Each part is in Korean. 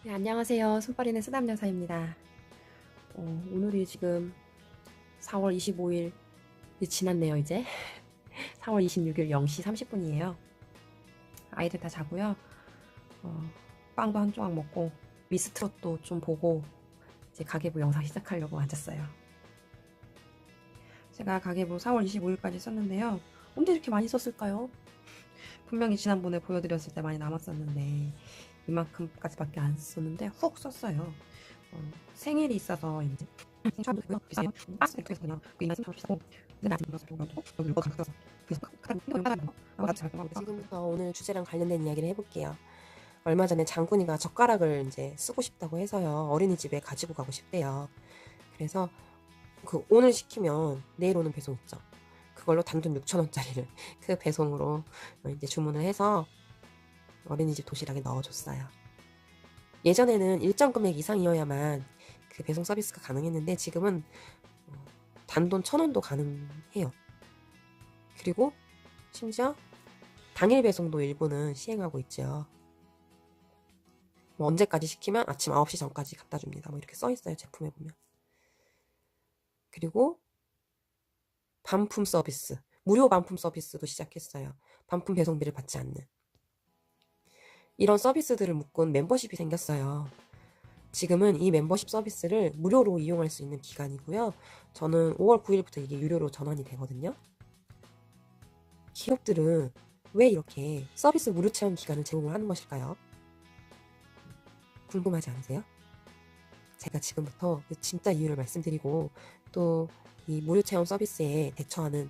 네, 안녕하세요. 손빠리는 쓰담 여사입니다. 오늘이 지금 4월 25일 지났네요, 이제. 4월 26일 0시 30분이에요. 아이들 다 자고요. 어, 빵도 한 조각 먹고 미스트롯도 좀 보고 이제 가계부 영상 시작하려고 앉았어요. 제가 가계부 4월 25일까지 썼는데요. 언제 이렇게 많이 썼을까요? 분명히 지난번에 보여드렸을 때 많이 남았었는데 이만큼까지밖에 안 썼는데 훅 썼어요. 생일이 있어서 이제 생일도 비싸요. 박스 백투에서 그냥 그 이만 생각 비싸고 근데 아직 몰라서 또 여기 이거 가져서 그래서 나도 잘 하고 지금부터 오늘 주제랑 관련된 이야기를 해볼게요. 얼마 전에 장군이가 젓가락을 이제 쓰고 싶다고 해서요. 어린이집에 가지고 가고 싶대요. 그래서 그 오늘 시키면 내일 오는 배송 있죠. 그걸로 단돈 6,000원짜리를 그 배송으로 이제 주문을 해서 어린이집 도시락에 넣어줬어요. 예전에는 일정 금액 이상이어야만 그 배송 서비스가 가능했는데 지금은 단돈 1,000원도 가능해요. 그리고 심지어 당일 배송도 일부는 시행하고 있죠. 뭐 언제까지 시키면 아침 9시 전까지 갖다 줍니다. 뭐 이렇게 써 있어요. 제품에 보면. 그리고 반품 서비스, 무료 반품 서비스도 시작했어요. 반품 배송비를 받지 않는. 이런 서비스들을 묶은 멤버십이 생겼어요. 지금은 이 멤버십 서비스를 무료로 이용할 수 있는 기간이고요. 저는 5월 9일부터 이게 유료로 전환이 되거든요. 기업들은 왜 이렇게 서비스 무료 체험 기간을 제공을 하는 것일까요? 궁금하지 않으세요? 제가 지금부터 진짜 이유를 말씀드리고 또 이 무료 체험 서비스에 대처하는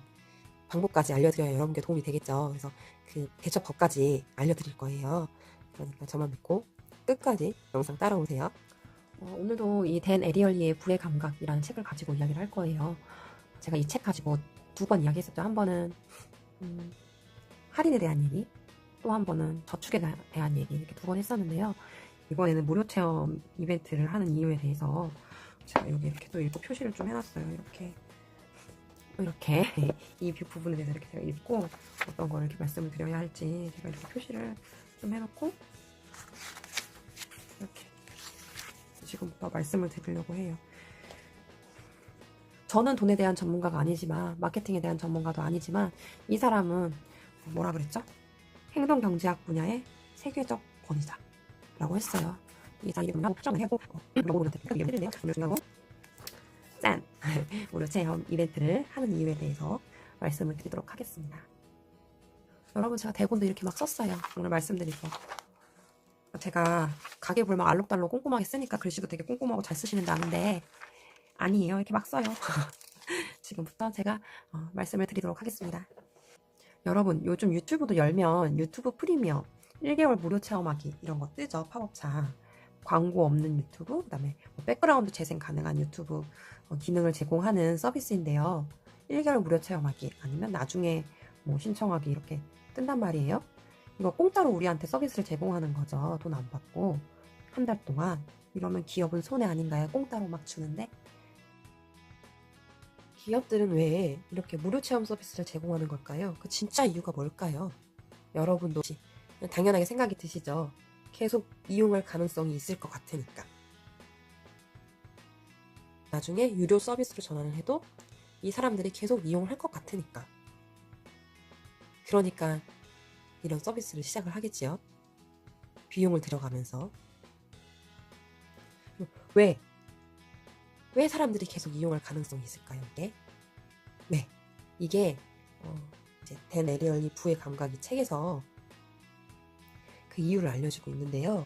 방법까지 알려드려야 여러분께 도움이 되겠죠. 그래서 그 대처법까지 알려드릴 거예요. 그러니까 저만 믿고 끝까지 영상 따라오세요. 오늘도 이 댄 에리얼리의 불의 감각이라는 책을 가지고 이야기를 할 거예요. 제가 이 책 가지고 두 번 이야기했었죠. 한 번은 할인에 대한 얘기, 또 한 번은 저축에 대한 얘기 이렇게 두 번 했었는데요. 이번에는 무료 체험 이벤트를 하는 이유에 대해서 제가 여기 이렇게 또 읽고 표시를 좀 해놨어요. 이렇게 이 부분에 대해서 이렇게 제가 읽고 어떤 걸 이렇게 말씀을 드려야 할지 제가 이렇게 표시를 좀 해놓고 이렇게 지금부터 말씀을 드리려고 해요. 저는 돈에 대한 전문가가 아니지만 마케팅에 대한 전문가도 아니지만 이 사람은 뭐라 그랬죠? 행동경제학 분야의 세계적 권위자라고 했어요. 이 사람이 뭐라고 표정을 하고 물어보는데 이게 틀린데요. 오늘 중요한 건 짠! 무료 체험 이벤트를 하는 이유에 대해서 말씀을 드리도록 하겠습니다. 여러분 제가 대본도 이렇게 막 썼어요. 오늘 말씀드릴 거. 제가 가계부를 막 알록달록 꼼꼼하게 쓰니까 글씨도 되게 꼼꼼하고 잘 쓰시는 데 아는데 아니에요. 이렇게 막 써요. 지금부터 제가 말씀을 드리도록 하겠습니다. 여러분 요즘 유튜브도 열면 유튜브 프리미엄 1개월 무료 체험하기 이런 거 뜨죠. 팝업창. 광고 없는 유튜브, 그다음에 백그라운드 재생 가능한 유튜브 기능을 제공하는 서비스인데요. 1개월 무료 체험하기 아니면 나중에 뭐 신청하기 이렇게 뜬단 말이에요. 이거 공짜로 우리한테 서비스를 제공하는 거죠. 돈 안 받고 한 달 동안. 이러면 기업은 손해 아닌가요? 공짜로 막 주는데. 기업들은 왜 이렇게 무료 체험 서비스를 제공하는 걸까요? 그 진짜 이유가 뭘까요? 여러분도 당연하게 생각이 드시죠? 계속 이용할 가능성이 있을 것 같으니까. 나중에 유료 서비스로 전환을 해도 이 사람들이 계속 이용을 할 것 같으니까. 그러니까 이런 서비스를 시작을 하겠지요. 비용을 들여가면서. 왜? 왜 사람들이 계속 이용할 가능성이 있을까요, 이게? 왜? 이게 이제 댄 에리얼리 부의 감각이 책에서 그 이유를 알려주고 있는데요.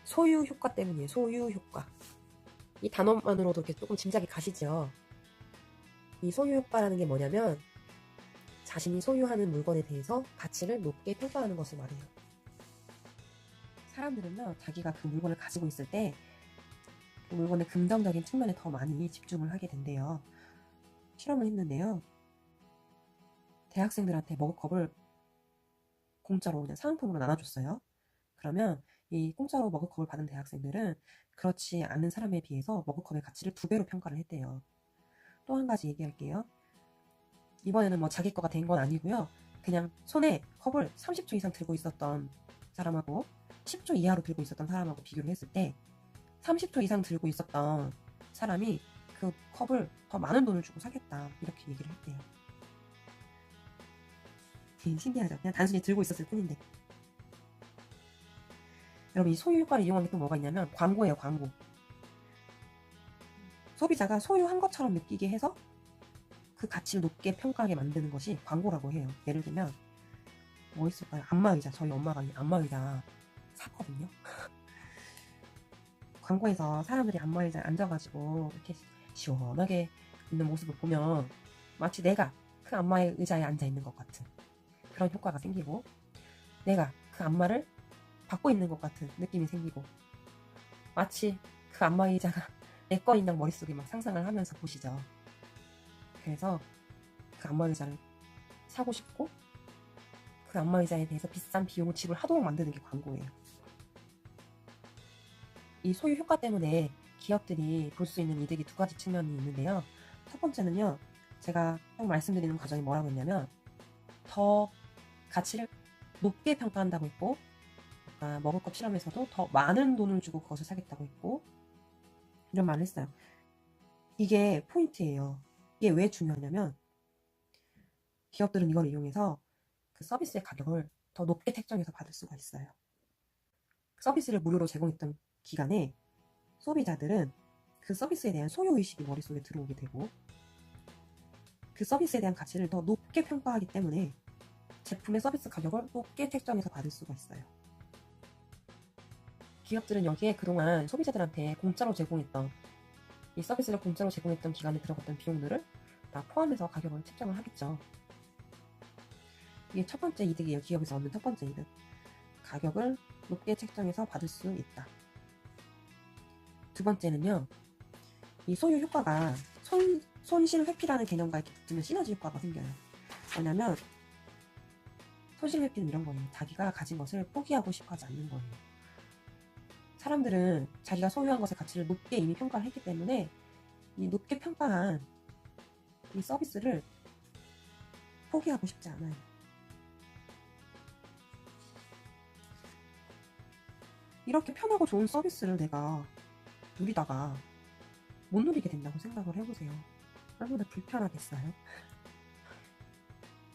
소유 효과 때문이에요. 소유 효과. 이 단어만으로도 이렇게 조금 짐작이 가시죠. 이 소유 효과라는 게 뭐냐면 자신이 소유하는 물건에 대해서 가치를 높게 평가하는 것을 말해요. 사람들은요, 자기가 그 물건을 가지고 있을 때 그 물건의 긍정적인 측면에 더 많이 집중을 하게 된대요. 실험을 했는데요. 대학생들한테 머그컵을 공짜로 그냥 사은품으로 나눠줬어요. 그러면 이 공짜로 머그컵을 받은 대학생들은 그렇지 않은 사람에 비해서 머그컵의 가치를 2배로 평가를 했대요. 또 한 가지 얘기할게요. 이번에는 뭐 자기 거가 된 건 아니고요. 그냥 손에 컵을 30초 이상 들고 있었던 사람하고 10초 이하로 들고 있었던 사람하고 비교를 했을 때 30초 이상 들고 있었던 사람이 그 컵을 더 많은 돈을 주고 사겠다, 이렇게 얘기를 했대요. 신기하죠? 그냥 단순히 들고 있었을 뿐인데. 여러분, 이 소유 효과를 이용한 게 또 뭐가 있냐면 광고예요, 광고. 소비자가 소유한 것처럼 느끼게 해서 그 가치를 높게 평가하게 만드는 것이 광고라고 해요. 예를 들면 뭐 있을까요? 안마의자. 저희 엄마가 이 안마의자 샀거든요. 광고에서 사람들이 안마의자에 앉아가지고 이렇게 시원하게 있는 모습을 보면 마치 내가 그 안마의자에 앉아있는 것 같은 그런 효과가 생기고, 내가 그 안마를 받고 있는 것 같은 느낌이 생기고, 마치 그 안마의자가 내 거인 양 머릿속에 막 상상을 하면서 보시죠. 그래서 그 안마의자를 사고 싶고, 그 안마의자에 대해서 비싼 비용을 지불하도록 만드는 게 광고예요. 이 소유 효과 때문에 기업들이 볼 수 있는 이득이 두 가지 측면이 있는데요. 첫 번째는요, 제가 말씀드리는 과정이 뭐라고 했냐면, 더 가치를 높게 평가한다고 했고, 그러니까 먹을 것 실험에서도 더 많은 돈을 주고 그것을 사겠다고 했고, 이런 말을 했어요. 이게 포인트예요. 이게 왜 중요하냐면, 기업들은 이걸 이용해서 그 서비스의 가격을 더 높게 책정해서 받을 수가 있어요. 서비스를 무료로 제공했던 기간에 소비자들은 그 서비스에 대한 소유의식이 머릿속에 들어오게 되고, 그 서비스에 대한 가치를 더 높게 평가하기 때문에 제품의 서비스 가격을 높게 책정해서 받을 수가 있어요. 기업들은 여기에 그동안 소비자들한테 공짜로 제공했던, 이 서비스를 공짜로 제공했던 기간에 들어갔던 비용들을 다 포함해서 가격을 책정을 하겠죠. 이게 첫 번째 이득이에요. 기업에서 얻는 첫 번째 이득. 가격을 높게 책정해서 받을 수 있다. 두 번째는요, 이 소유 효과가 손실 회피라는 개념과 이렇게 붙으면 시너지 효과가 생겨요. 뭐냐면 손실 회피는 이런 거예요. 자기가 가진 것을 포기하고 싶어 하지 않는 거예요. 사람들은 자기가 소유한 것의 가치를 높게 이미 평가를 했기 때문에 이 높게 평가한 이 서비스를 포기하고 싶지 않아요. 이렇게 편하고 좋은 서비스를 내가 누리다가 못 누리게 된다고 생각을 해보세요. 얼마나 불편하겠어요?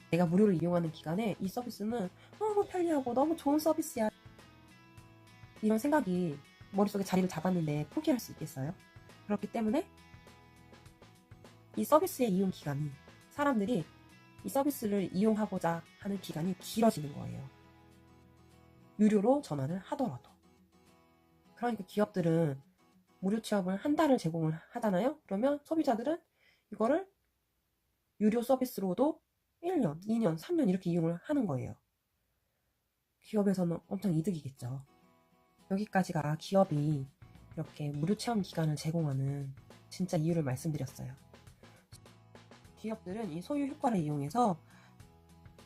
내가 무료로 이용하는 기간에 이 서비스는 너무 편리하고 너무 좋은 서비스야, 이런 생각이 머릿속에 자리를 잡았는데 포기할 수 있겠어요? 그렇기 때문에 이 서비스의 이용 기간이, 사람들이 이 서비스를 이용하고자 하는 기간이 길어지는 거예요. 유료로 전환을 하더라도. 그러니까 기업들은 무료 취업을 한 달을 제공을 하잖아요. 그러면 소비자들은 이거를 유료 서비스로도 1년, 2년, 3년 이렇게 이용을 하는 거예요. 기업에서는 엄청 이득이겠죠. 여기까지가 기업이 이렇게 무료 체험 기간을 제공하는 진짜 이유를 말씀드렸어요. 기업들은 이 소유 효과를 이용해서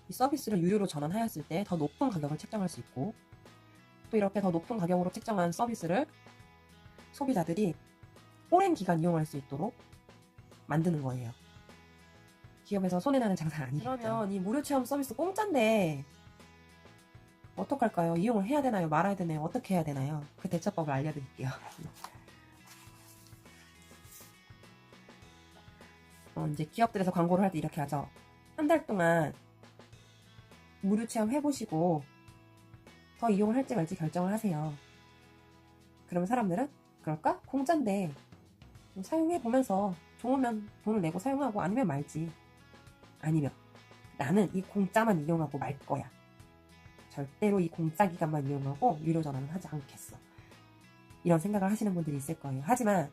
이 서비스를 유료로 전환하였을 때 더 높은 가격을 책정할 수 있고, 또 이렇게 더 높은 가격으로 책정한 서비스를 소비자들이 오랜 기간 이용할 수 있도록 만드는 거예요. 기업에서 손해나는 장사는 아니겠죠. 그러면 이 무료 체험 서비스 공짜인데 어떡할까요? 이용을 해야 되나요? 말아야 되나요? 어떻게 해야 되나요? 그 대처법을 알려드릴게요. 이제 기업들에서 광고를 할 때 이렇게 하죠. 한 달 동안 무료 체험 해보시고 더 이용을 할지 말지 결정을 하세요. 그러면 사람들은 그럴까? 공짜인데 사용해보면서 좋으면 돈을 내고 사용하고, 아니면 말지. 아니면 나는 이 공짜만 이용하고 말 거야. 절대로 이 공짜 기간만 이용하고 유료 전환은 하지 않겠어. 이런 생각을 하시는 분들이 있을 거예요. 하지만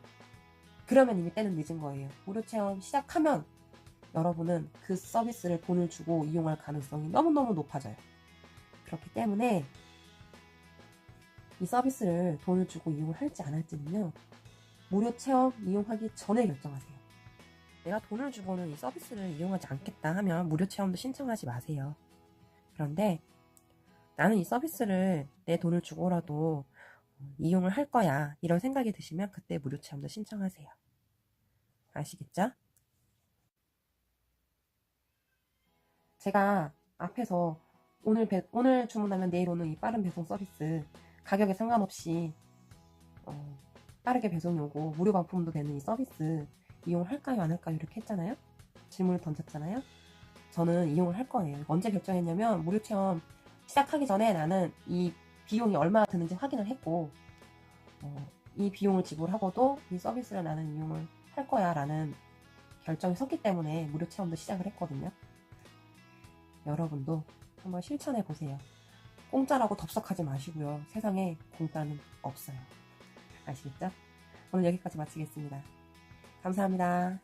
그러면 이미 때는 늦은 거예요. 무료 체험 시작하면 여러분은 그 서비스를 돈을 주고 이용할 가능성이 너무너무 높아져요. 그렇기 때문에 이 서비스를 돈을 주고 이용을 할지 안 할지는요, 무료 체험 이용하기 전에 결정하세요. 내가 돈을 주고는 이 서비스를 이용하지 않겠다 하면 무료 체험도 신청하지 마세요. 그런데 나는 이 서비스를 내 돈을 주고라도 이용을 할 거야, 이런 생각이 드시면 그때 무료 체험도 신청하세요. 아시겠죠? 제가 앞에서 오늘 주문하면 내일 오는 이 빠른 배송 서비스, 가격에 상관없이 빠르게 배송이 오고 무료 반품도 되는 이 서비스 이용을 할까요 안 할까요 이렇게 했잖아요. 질문을 던졌잖아요. 저는 이용을 할 거예요. 언제 결정했냐면 무료 체험 시작하기 전에 나는 이 비용이 얼마나 드는지 확인을 했고 이 비용을 지불하고도 이 서비스를 나는 이용을 할 거야 라는 결정이 섰기 때문에 무료 체험도 시작을 했거든요. 여러분도 한번 실천해 보세요. 공짜라고 덥석하지 마시고요. 세상에 공짜는 없어요. 아시겠죠? 오늘 여기까지 마치겠습니다. 감사합니다.